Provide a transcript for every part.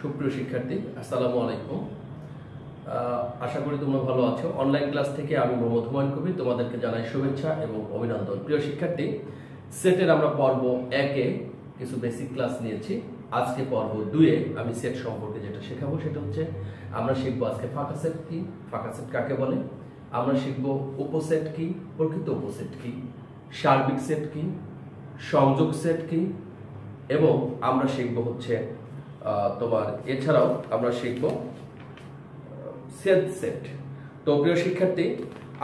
সুপ্রিয় শিক্ষার্থী, আসসালামু আলাইকুম। আশা করি তোমরা ভালো আছো। অনলাইন ক্লাস থেকে আমি মোহাম্মদ হুমায়ুন কবির তোমাদেরকে জানাই শুভেচ্ছা এবং অভিনন্দন। প্রিয় শিক্ষার্থী, সেটের আমরা পর্ব 1-এ কিছু বেসিক ক্লাস নিয়েছি। আজকে পর্ব 2-এ আমি সেট সম্পর্কে যেটা শেখাবো সেটা হচ্ছে আমরা শিখবো আজকে ফাঁকা সেট কি, ফাঁকা সেট কাকে বলে, আমরা শিখবো উপসেট কি, প্রকৃত উপসেট কি, সার্বিক সেট কি, সংযোগ সেট কি, এবং আমরা শিখবো হচ্ছে তোমার এছাড়াও আমরা শিখবো সেট। তো প্রিয় শিক্ষার্থী,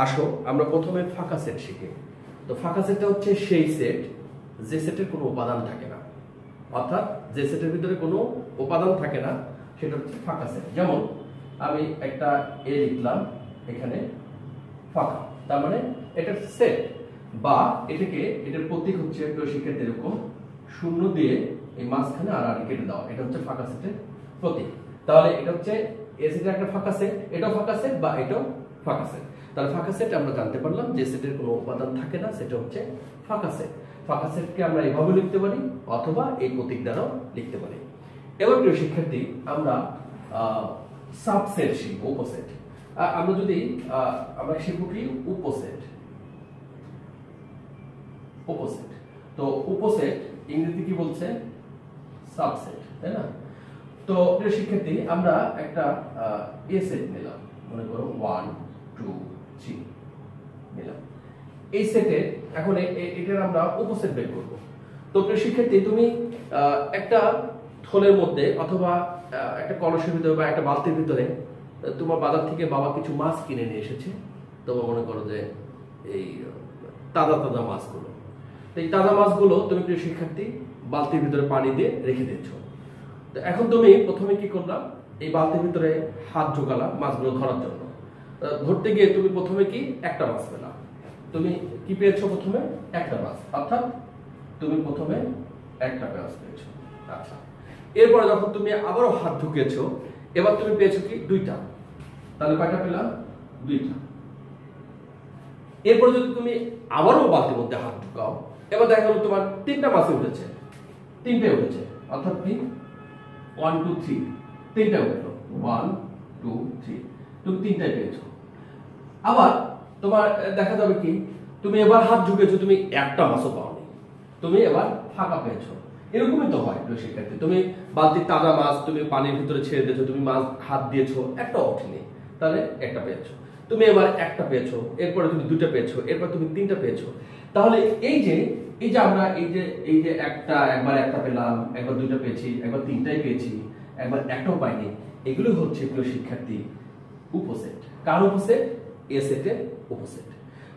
আসো আমরা প্রথমে ফাঁকা সেট শিখি। তো ফাঁকা সেটটা হচ্ছে সেই সেট যে সেটের কোনো উপাদান থাকে না, অর্থাৎ যে সেটের ভিতরে কোনো উপাদান থাকে না সেটা হচ্ছে ফাঁকা সেট। যেমন আমি একটা এ লিখলাম এখানে ফাঁকা, তার মানে এটা সেট, বা এটার প্রতীক হচ্ছে প্রিয় শিক্ষার্থী এরকম শূন্য দিয়ে এই মাঝখানে আর কেটে দাও, এটা হচ্ছে ফাঁকা সেটের প্রতীক। তাহলে এটা হচ্ছে এ সেটের একটা ফাঁকা সেট, এটাও ফাঁকা সেট বা এটাও ফাঁকা সেট। তাহলে ফাঁকা সেট আমরা জানতে পারলাম যে সেটের কোনো উপাদান থাকে না, সেটা হচ্ছে ফাঁকা সেট। ফাঁকা সেটকে আমরা এভাবে লিখতে পারি অথবা এই প্রতীক দ্বারাও লিখতে পারি। এবার প্রিয় শিক্ষার্থী, আমরা সাবসেট শিখব, উপসেট। আমরা যদি আমরা শিখব কি উপসেট। তো উপসেট ইংরেজি কি বলছে? সাবসেট, তাই না? তো প্রিয় শিক্ষার্থী, আমরা একটা এ সেট নিলাম, মনে করো 1 2 3 নিলাম। এই সেটের এখন এটার আমরা উপসেট বের করব। তো প্রিয় শিক্ষার্থী, তুমি একটা থলের মধ্যে অথবা একটা কলসের ভিতরে বা একটা বালতির ভিতরে তোমার বাজার থেকে বাবা কিছু মাছ কিনে নিয়ে এসেছে। তোমার মনে করো যে এই তাজা তাজা মাছগুলো, এই তাজা মাছগুলো তুমি প্রিয় শিক্ষার্থী বালতির ভিতরে পানি দিয়ে রেখে দিয়েছো। তো এখন তুমি প্রথমে কি করলাম, এই বালতির ভিতরে হাত ঢোকালাম মাছগুলো ধরার জন্য। ধরতে গিয়ে তুমি প্রথমে কি একটা মাছ পেলাম, তুমি কি পেয়েছো? প্রথমে একটা মাছ, অর্থাৎ তুমি প্রথমে একটা মাছ পেয়েছো। আচ্ছা, এরপরে যখন তুমি আবারও হাত ঢুকিয়েছো, এবার তুমি পেয়েছো কি? দুইটা। তাহলে কয়টা পেলাম? দুইটা। এরপরে যদি তুমি আবারও বালতির মধ্যে হাত ঢুকাও, এবার দেখা গেল তোমার তিনটা মাছ উঠেছে, তিনটে উঠেছে, অর্থাৎ কি 1 2 3 তিনটা উঠলো, 1 2 3 তুমি তিনটাই পেয়েছো। আবার তোমার দেখা যাবে কি তুমি এবার হাত ঢুকেছো, তুমি একটা মাছও পাওনি, তুমি এবার ফাঁকা পেয়েছো। এরকমই তো হয় প্রিয় শিক্ষার্থী, তুমি বালতির তাজা মাছ তুমি পানির ভিতরে ছেড়ে দিয়েছো, তুমি মাছ হাত দিয়েছো, একটা ওঠেনি, তাহলে একটা পেয়েছো। তুমি এবার একটা পেয়েছো, এরপরে তুমি দুটো পেয়েছো, এরপর তুমি তিনটা পেয়েছো। তাহলে এই যে আমরা এই যে একবার একটা পেলাম, একবার দুইটা পেয়েছি, একবার তিনটাই পেয়েছি, একবার একটাও পাইনি, এগুলো হচ্ছে প্রিয় শিক্ষার্থী উপসেট। কার উপসেট? এ সেটের উপসেট।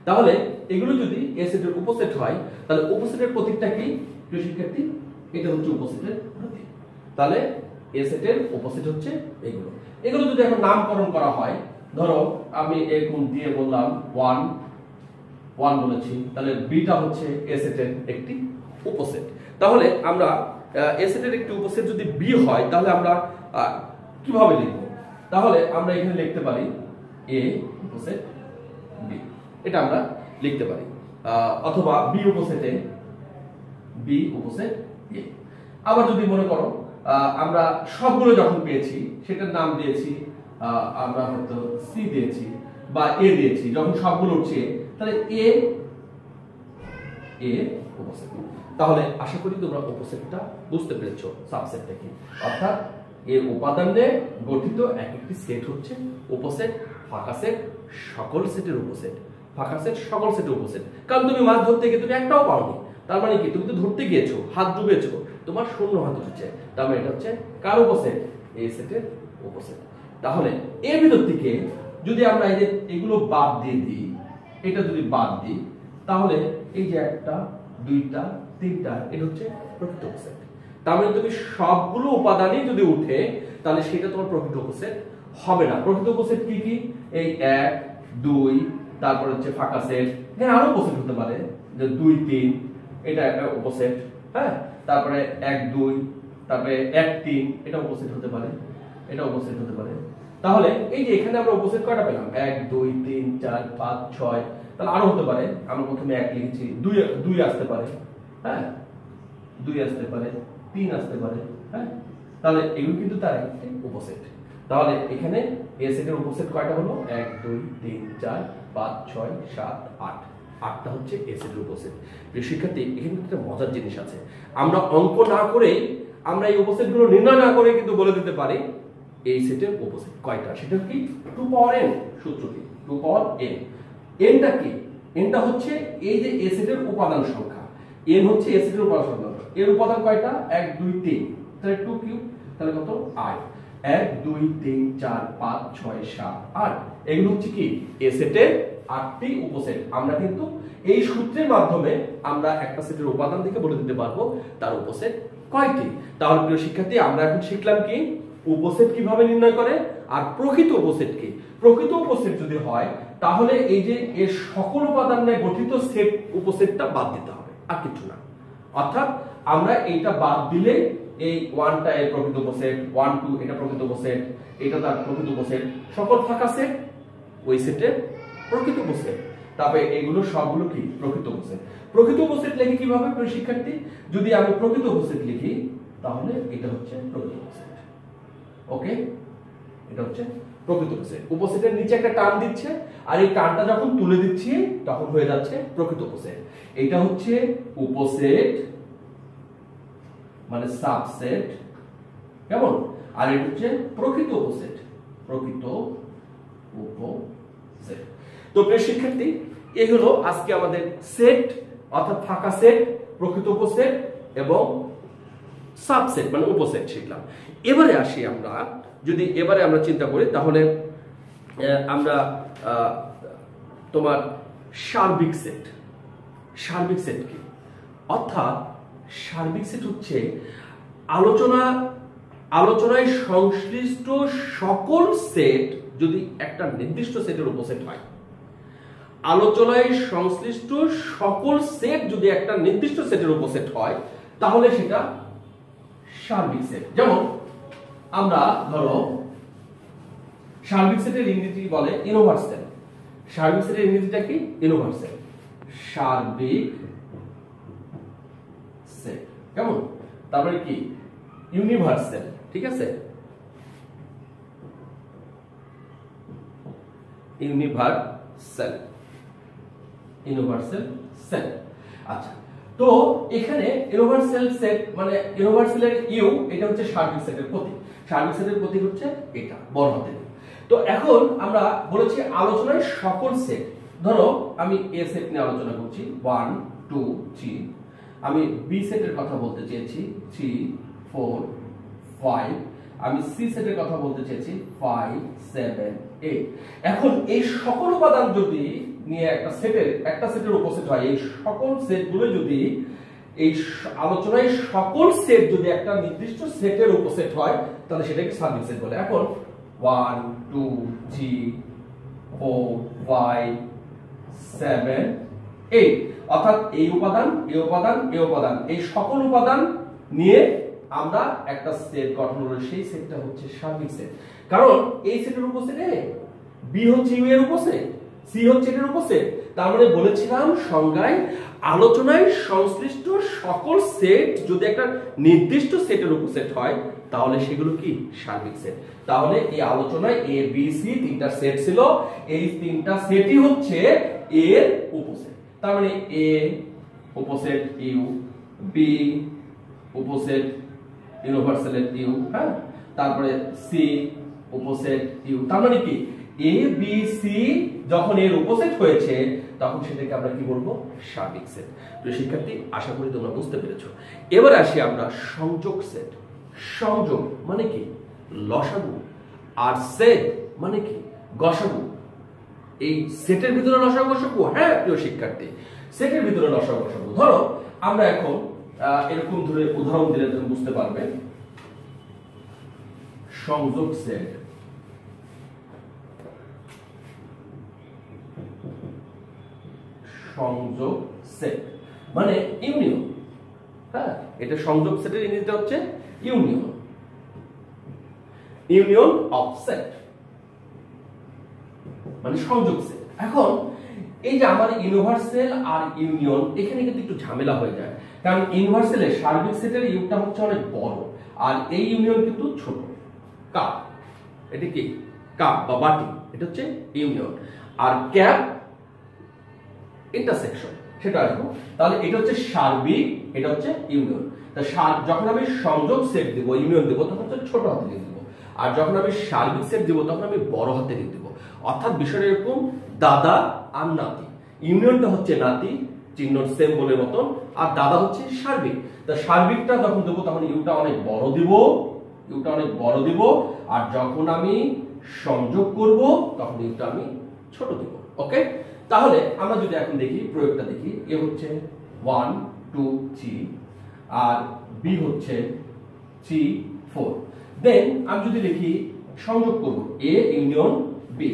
তাহলে এগুলো যদি এ সেটের উপসেট হয়, তাহলে উপসেটের প্রতীকটা কি প্রিয় শিক্ষার্থী? এটা হচ্ছে উপসেটের প্রতীক। তাহলে এ সেটের উপসেট হচ্ছে এগুলো যদি এখন নামকরণ করা হয়, ধরো আমি এরকম দিয়ে বললাম 1 বলেছি, তাহলে বিটা হচ্ছে এ সেটের একটি উপসেট। তাহলে আমরা এ সেটের একটি উপসেট যদি বি হয়, তাহলে আমরা কিভাবে লিখব? তাহলে আমরা এখানে লিখতে পারি এ উপসেট বি, এটা আমরা লিখতে পারি, অথবা বি উপসেট এ। আবার যদি মনে করো আমরা সবগুলো যখন পেয়েছি সেটার নাম দিয়েছি, আমরা হয়তো সি দিয়েছি বা এ দিয়েছি, যখন সবগুলো উঠছে তাহলে এ উপসেট। তাহলে আশা করি তোমরা উপসেটটা বুঝতে পেরেছো, সাবসেটটা কি, অর্থাৎ এর উপাদান নিয়ে গঠিত এক একটি সেট হচ্ছে উপসেট। ফাঁকা সেট সকল সেটের উপসেট, ফাঁকা সেট সকল সেটের উপসেট। কারণ তুমি মাছ ধরতে গিয়ে তুমি একটাও পাওনি, তার মানে কি তুমি তো ধরতে গিয়েছো, হাত ডুবেছো, তোমার শূন্য হাত উঠেছে, তার মানে এটা হচ্ছে কার উপসেট? এই সেটের উপসেট। তাহলে এর ভিতর থেকে যদি আমরা এই যে এগুলো বাদ দিয়ে দিই, এটা যদি বাদ দিই, তাহলে এই যে একটা দুইটা তিনটা, এটা হচ্ছে প্রকৃত উপসেট। তার মানে তুমি সবগুলো উপাদানই যদি উঠে, তাহলে সেটা তোমার প্রকৃত উপসেট হবে না। প্রকৃত উপসেট কি কি? এই 1 2, তারপর হচ্ছে ফাঁকা সেট, হ্যাঁ আরো উপসেট হতে পারে, যে 2 3 এটা একটা উপসেট, হ্যাঁ, তারপরে 1 2, তারপরে 1 3 এটা উপসেট হতে পারে, এটা উপসেট হতে পারে। তাহলে এই যে এখানে আমরা উপসেট কয়টা পেলাম? 1 2 3 4 5 6, তাহলে আরো হতে পারে। আমরা প্রথমে 1 লিখেছি, 2 আসতে পারে, হ্যাঁ 2 আসতে পারে, 3 আসতে পারে, হ্যাঁ তাহলে এগুলো কিন্তু তার একটি উপসেট। তাহলে এখানে এ সেটের উপসেট কয়টা হলো 1 2 3 4 5 6 7 8 8টা হচ্ছে এ সেটের উপসেট। প্রিয় শিক্ষার্থী, এখানে একটা মজার জিনিস আছে, আমরা অঙ্ক না করে আমরা এই উপসেটগুলো নির্ণয় না করে কিন্তু বলে দিতে পারি এই সেটের উপসেট কয়টা। সেটা কি 2 পাওয়ার n, সূত্র কি 2 পাওয়ার n। nটা কি? nটা হচ্ছে এই যে এ সেটের উপাদান সংখ্যা, n হচ্ছে এ সেটের উপাদান সংখ্যা। এর উপাদান কয়টা 1 2 3, তাহলে 2 কিউব, তাহলে কত 8। 1 2 3 4 5 6 7 8, এগুলো হচ্ছে কি এ সেটের 8টি উপসেট। আমরা কিন্তু এই সূত্রের মাধ্যমে আমরা একটা সেটের উপাদান থেকে বলে দিতে পারবো তার উপসেট কয়টি। তাহলে প্রিয় শিক্ষার্থী, আমরা এখন শিখলাম কি উপসেট কিভাবে নির্ণয় করে আর প্রকৃত উপসেট কি। প্রকৃত উপসেট যদি হয় তাহলে এই যে এর সকল উপাদান নিয়ে গঠিত সেট উপসেটটা বাদ দিতে হবে, আর কিছু না। অর্থাৎ আমরা এইটা বাদ দিলে এই 1টা এর প্রকৃত উপসেট, 1 2 এটা প্রকৃত উপসেট, এটা তার প্রকৃত উপসেট, সকল ফাঁকা সেট ওই সেটের প্রকৃত উপসেট। তবে এগুলো সবগুলো কি প্রকৃত উপসেট। প্রকৃত উপসেট লিখি কিভাবে প্রিয় শিক্ষার্থী? যদি আমি প্রকৃত উপসেট লিখি তাহলে এটা হচ্ছে প্রকৃত উপসেট। ওকে, এটা হচ্ছে প্রকৃত উপসেট। উপসেটের নিচে একটা টান দিচ্ছে আর এই টানটা যখন তুলে দিচ্ছি তখন হয়ে যাচ্ছে প্রকৃত উপসেট। এটা হচ্ছে উপসেট মানে সাবসেট, কেমন? আর এটা হচ্ছে প্রকৃত উপসেট, প্রকৃত উপসেট। তো প্রিয় শিক্ষার্থী, এই হলো আজকে আমাদের সেট অর্থাৎ ফাঁকা সেট, প্রকৃত উপসেট এবং সাবসেট মানে উপসেট শিখলাম। এবারে আসি আমরা, যদি এবারে আমরা চিন্তা করি তাহলে আমরা তোমার সার্বিক সেট। সার্বিক সেট কি? অর্থাৎ সার্বিক সেট হচ্ছে আলোচনায় সংশ্লিষ্ট সকল সেট যদি একটা নির্দিষ্ট সেটের উপসেট হয়। আলোচনায় সংশ্লিষ্ট সকল সেট যদি একটা নির্দিষ্ট সেটের উপসেট হয় তাহলে সেটা সার্বিক সেট। যেমন আমরা ধরো সার্বিক সেটের ইংরেজি বলে ইউনিভার্সাল। সার্বিক সেটের ইংরেজিটা কি? ইউনিভার্সাল। সার্বিক সেট, কেমন? তারপরে কি ইউনিভার্সাল, ঠিক আছে? Universal, universal set. আচ্ছা, তো এখানে ইউনিভার্সাল সেট মানে ইউনিভার্সালের ইউ, এটা হচ্ছে সার্বিক সেটের প্রতীক। সার্বিক সেটের প্রতীক হচ্ছে এটা বড় হাতের। তো এখন আমরা বলেছি আলোচনায় সকল সেট। ধরো আমি এ সেট নিয়ে আলোচনা করছি 1 2 3, আমি বি সেটের কথা বলতে চেয়েছি 3 4 5, আমি সি সেটের কথা বলতে চেয়েছি 5 7 8। এখন এই সকল উপাদান যদি নিয়ে একটা সেটের উপসেট হয়, এই সকল সেটগুলো যদি এই আলোচনায় সকল সেট যদি একটা নির্দিষ্ট সেটের উপসেট হয় তাহলে সেটাকে সার্বিক সেট বলে। এখন 1 2 3 4 5 7 8, অর্থাৎ এই উপাদান এই উপাদান এই উপাদান এই সকল উপাদান নিয়ে আমরা একটা সেট গঠন করব, সেই সেটটা হচ্ছে সার্বিক সেট। কারণ এই সেটের উপসেটে বি হচ্ছে ইউ এর উপসেট, সি হচ্ছে এর উপসেট। তার মানে বলেছিলাম সংজ্ঞায় আলোচনায় সংশ্লিষ্ট সকল সেট যদি একটা নির্দিষ্ট সেটের উপসেট হয় তাহলে সেগুলো কি সার্বিক সেট। তাহলে এই আলোচনায় এ বি সি তিনটা সেট ছিল, এই তিনটা সেটই হচ্ছে এর উপসেট। তার মানে এ উপসেট ইউ, বি উপসেট ইউনিভার্সালের ইউ, হ্যাঁ, তারপরে সি উপসেট ইউ। তার মানে কি এ বি সি যখন এর উপসেট হয়েছে তখন সেটাকে আমরা কি বলবো? সার্বিক সেট। প্রিয় শিক্ষার্থী, আশা করি তোমরা বুঝতে পেরেছো। এবার আসি আমরা সংযোগ সেট। সংযোগ মানে কি? লসাগু। আর সেট মানে কি? গসাগু। এই সেটের ভিতরে লসাগু গসাগু? হ্যাঁ প্রিয় শিক্ষার্থী, সেটের ভিতরে লসাগু গসাগু। ধরো আমরা এখন এরকম ধরে উদাহরণ দিলে তুমি বুঝতে পারবে। সংযোগ সেট, সংযোগ সেট মানে ইউনিয়ন। হ্যাঁ, এটা সংযোগ সেটের ইংরেজিটা হচ্ছে ইউনিয়ন, ইউনিয়ন অফ সেট মানে সংযোগ সেট। এখন এই যে আমার ইউনিভার্সাল আর ইউনিয়ন, এখানে কিন্তু একটু ঝামেলা হয়ে যায়, কারণ ইউনিভার্সালের সার্বিক সেটের ইউটা হচ্ছে অনেক বড় আর এই ইউনিয়ন কিন্তু ছোট কাপ, এটা কি কাপ বা বাটি, এটা হচ্ছে ইউনিয়ন। আর ক্যাপ ইন্টারসেকশন, সেটা আসবো। তাহলে এটা হচ্ছে সার্বিক, এটা হচ্ছে ইউনিয়ন। যখন আমি সংযোগ সেট দেব, ইউনিয়ন দেব, তখন হচ্ছে ছোট হাতে লিখে দেবো। আর যখন আমি সার্বিক সেট দেব, তখন আমি বড় হাতে লিখে দেবো। অর্থাৎ বিষয়টা এরকম, দাদা আর নাতি, ইউনিয়নটা হচ্ছে নাতি, চিহ্ন সেম বলের মতন, আর দাদা হচ্ছে সার্বিক। তা সার্বিকটা যখন দেবো তখন ইউটা অনেক বড় দিব, ইউটা অনেক বড় দিব। আর যখন আমি সংযোগ করব তখন ইউটা আমি ছোট দিব। ওকে, তাহলে আমরা যদি এখন দেখি প্রয়োগটা দেখি, এ হচ্ছে 1 2 3 আর বি হচ্ছে 3 4। দেন আমি যদি লিখি সংযোগ করব এ ইউনিয়ন বি,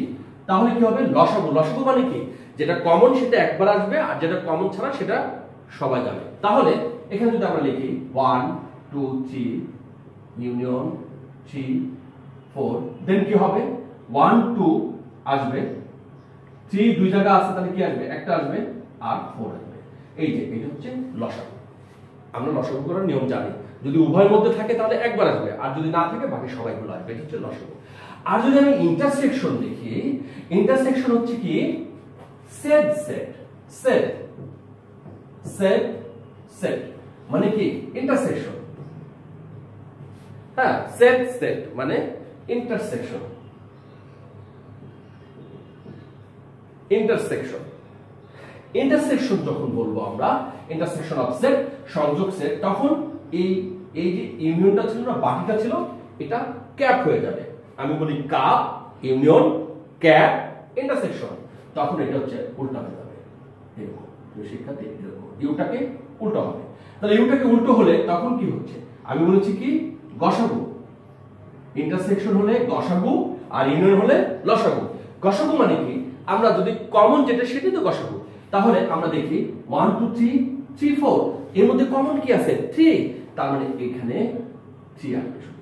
তাহলে কি হবে? লসাগু। লসাগু মানে কি? যেটা কমন সেটা একবার আসবে, আর যেটা কমন ছাড়া সেটা সবাই যাবে। তাহলে এখানে যদি আমরা লিখি 1 2 3 ইউনিয়ন 3 4, দেন কি হবে? 1 2 আসবে, 3 দুই জায়গা আছে, তাহলে কি আসবে? একটা আসবে আর 4 আসবে। এই যে এটা হচ্ছে লসাগু। আমরা লসাগু করার নিয়ম জানি, যদি উভয়ের মধ্যে থাকে তাহলে একবার আসবে, আর যদি না থাকে বাকি সবাইগুলো আসবে। এটা হচ্ছে লসাগু। আর যদি আমি ইন্টারসেকশন দেখি, ইন্টারসেকশন হচ্ছে কি set set set set set মানে কি ইন্টারসেকশন। হ্যাঁ, সেট সেট মানে ইন্টারসেকশন। ইন্টারসেকশন ইন্টারসেকশন যখন বলবো আমরা, ইন্টারসেকশন অফ সেট, সংযোগ সেট, তখন এই এই যে ইউনিয়নটা ছিল না, বাকিটা ছিল, এটা ক্যাপ হয়ে যাবে। আমি বলি কাপ ইউনিয়ন ক্যাপ ইন্টারসেকশন, তখন এটা হচ্ছে উল্টা হয়ে যাবে। এরকম শিক্ষার্থী, এরকম ইউটাকে উল্টো হবে। তাহলে ইউটাকে উল্টো হলে তখন কি হচ্ছে? আমি বলেছি কি গসাগু। ইন্টারসেকশন হলে গসাগু, আর ইউনিয়ন হলে লসাগু। গসাগু মানে কি? আমরা যদি কমন যেটা সেটাই তো গসাগু। তাহলে আমরা দেখি 1 2 3 3 4, এর মধ্যে কমন কি আছে? 3, তার মানে এখানে 3 আসবে শুধু।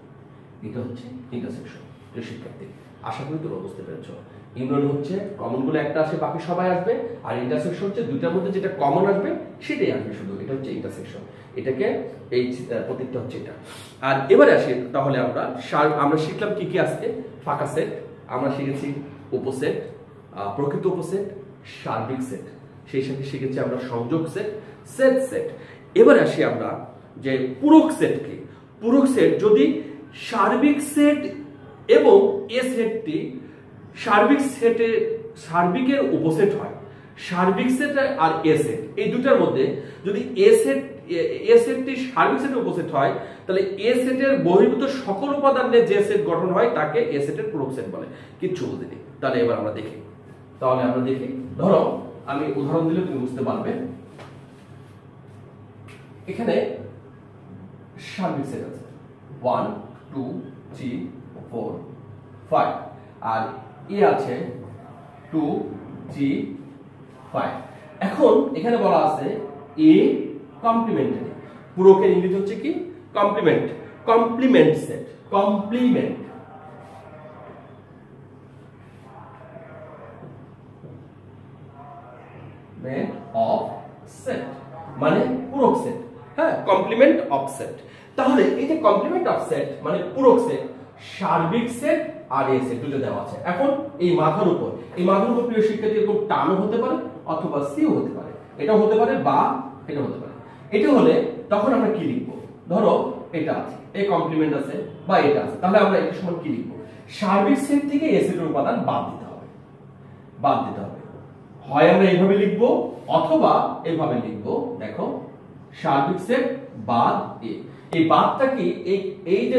এটা হচ্ছে ইন্টারসেকশন। শিক্ষার্থী, আশা করি তোমরা বুঝতে পেরেছো। ইউনিয়ন হচ্ছে কমন গুলো একটা আসে, বাকি সবাই আসবে, আর ইন্টারসেকশন হচ্ছে দুইটার মধ্যে যেটা কমন আসবে সেটাই আসবে শুধু। এটা হচ্ছে ইন্টারসেকশন। এটাকে এই প্রতীকটা হচ্ছে এটা। আর এবারে আসি, তাহলে আমরা শিখলাম কি কি আজকে? ফাঁকা সেট, আমরা শিখেছি উপসেট, প্রকৃত উপসেট, সার্বিক সেট, সেই সাথে শিখেছি আমরা সংযোগ সেট, সেট সেট। এবারে আসি আমরা যে পূরক সেট কি। পূরক সেট যদি সার্বিক সেট এবং এ সেটটি সার্বিকের উপসেট হয়, সার্বিক সেট আর এ সেট এই দুটার মধ্যে যদি এ সেটটি সার্বিক সেটের উপসেট হয়, তাহলে এ সেটের বহির্ভূত সকল উপাদান নিয়ে যে সেট গঠন হয় তাকে এ সেটের পূরক সেট বলে। কিচ্ছু বুঝিনি। তাহলে এবার আমরা দেখি, ধরো আমি উদাহরণ দিলে তুমি বুঝতে পারবে। এখানে সার্বিক সেট আছে 1 2 3 4 5, আর এ আছে 2 3 5। এখন এখানে বলা আছে এ কমপ্লিমেন্টারি। পূরকের ইংরেজি হচ্ছে কি? Complement. Complement set, complement of set মানে পূরক সেট। হ্যাঁ, কমপ্লিমেন্ট অফ সেট। তাহলে এই যে কমপ্লিমেন্ট অফ সেট মানে পূরক সেট, সার্বিক সেট আর এ সেট দুটো দেওয়া আছে। এখন এই মাথার উপর প্রিয় শিক্ষার্থী এরকম টানও হতে পারে অথবা সিও হতে পারে, এটাও হতে পারে বা এটা হতে পারে। এটা হলে তখন আমরা কি লিখবো? ধরো এটা আছে, এই কমপ্লিমেন্ট আছে বা এটা আছে, তাহলে আমরা এই সময় কি লিখবো? সার্বিক সেট থেকে এ সেটের উপাদান বাদ দিতে হবে। হয় আমরা এইভাবে লিখবো অথবা এইভাবে লিখবো। দেখো, সার্বিক সেট বাদ এ। এই বাদটা কি এই যে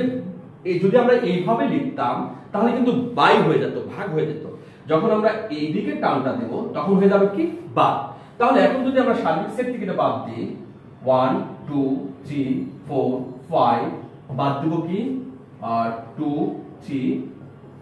যদি আমরা এইভাবে লিখতাম তাহলে কিন্তু বাই হয়ে যেত, ভাগ হয়ে যেত। যখন আমরা এই দিকে টানটা দেব তখন হয়ে যাবে কি বাদ। তাহলে এখন যদি আমরা সার্বিক সেট থেকে বাদ দিই 1 2 3 4 5, বাদ দেব কি 2 3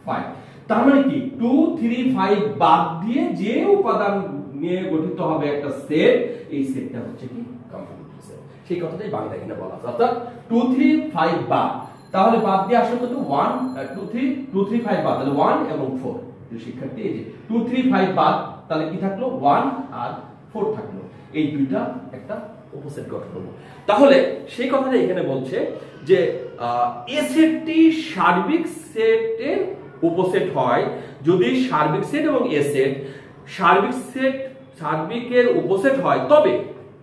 5। তার মানে কি 2 3 5 বাদ দিয়ে যে উপাদান নিয়ে গঠিত হবে একটা সেট, এই সেটটা হচ্ছে কি কমপ্লিমেন্টারি সেট। সেই কথাটাই বাংলা এখানে বলা আছে। অর্থাৎ 2 3 5 বাদ, তাহলে বাদ দিয়ে আসলে কত? 1 2 3 5 বাদ, তাহলে 1 এবং 4। শিক্ষার্থী এই যে 2 3 5 বাদ, তাহলে কি থাকলো? 1 আর 4 থাকলো। এই দুইটা একটা উপসেট গঠন হলো। তাহলে সেই কথাটা এখানে বলছে যে এ সেটটি সার্বিক সেটের উপসেট হয় যদি সার্বিক সেট এবং এ সেট সার্বিকের উপসেট হয়, তবে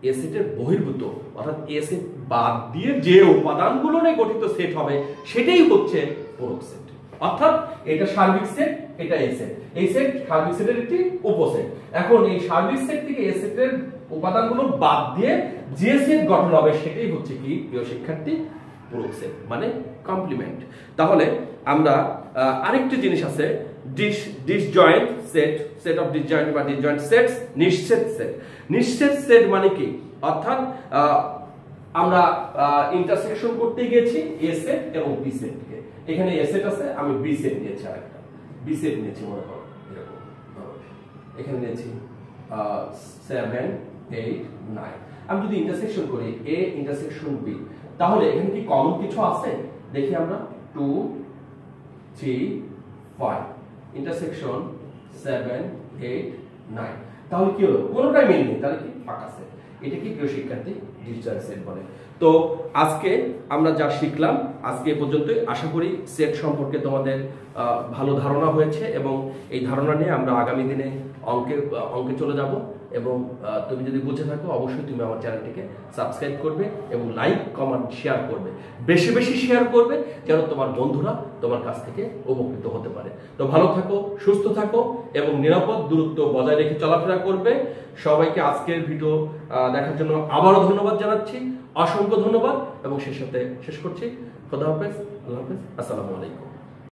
এ সেটের বহির্ভূত অর্থাৎ এ সেট বাদ দিয়ে যে উপাদানগুলো নিয়ে গঠিত সেট হবে সেটাই হচ্ছে পূরক সেট। অর্থাৎ এটা সার্বিক সেট, এটা এ সেট, এই সেট সার্বিক সেটের একটি উপসেট। এখন এই সার্বিক সেট থেকে এ সেটের উপাদানগুলো বাদ দিয়ে যে সেট গঠন হবে সেটাই হচ্ছে কি প্রিয় শিক্ষার্থী পূরক সেট, মানে কমপ্লিমেন্ট। তাহলে আমরা আরেকটি জিনিস আছে disjoint set, set of disjoint বা ডিসজয়েন্ট সেটস, নিঃছেদ সেট। নিঃছেদ সেট মানে কি, অর্থাৎ আমরা ইন্টারসেকশন করতে গিয়েছি এ সেট এবং বি সেটকে, এখানে এ সেট আছে, আমি বি সেট নিয়েছি, আরেকটা বি সেট নিয়েছি, মনে করো এরকম এখানে নিয়েছি 7 8 9। আমি যদি ইন্টারসেকশন করি এ ইন্টারসেকশন বি, তাহলে এখানে কি কমন কিছু আছে? দেখি আমরা 2 3 5 ইন্টারসেকশন 7 8 9, তাহলে কি হলো? কোনোটাই মিল নেই, তাহলে কি ফাঁকা সেট। এটা কি প্রিয় শিক্ষার্থী ডিসজয়েন্ট সেট বলে। তো আজকে আমরা যা শিখলাম আজকে এ পর্যন্তই। আশা করি সেট সম্পর্কে তোমাদের ভালো ধারণা হয়েছে এবং এই ধারণা নিয়ে আমরা আগামী দিনে অঙ্কে চলে যাব। এবং তুমি যদি বুঝে থাকো অবশ্যই তুমি আমার চ্যানেলটিকে সাবস্ক্রাইব করবে এবং লাইক কমেন্ট শেয়ার করবে, বেশি বেশি শেয়ার করবে যেন তোমার বন্ধুরা তোমার কাছ থেকে উপকৃত হতে পারে। তো ভালো থাকো, সুস্থ থাকো এবং নিরাপদ দূরত্ব বজায় রেখে চলাফেরা করবে। সবাইকে আজকের ভিডিও দেখার জন্য আবারও ধন্যবাদ জানাচ্ছি, অসংখ্য ধন্যবাদ। এবং শেষ করছি, খোদা হাফেজ, আল্লাহ হাফেজ, আসসালামু আলাইকুম।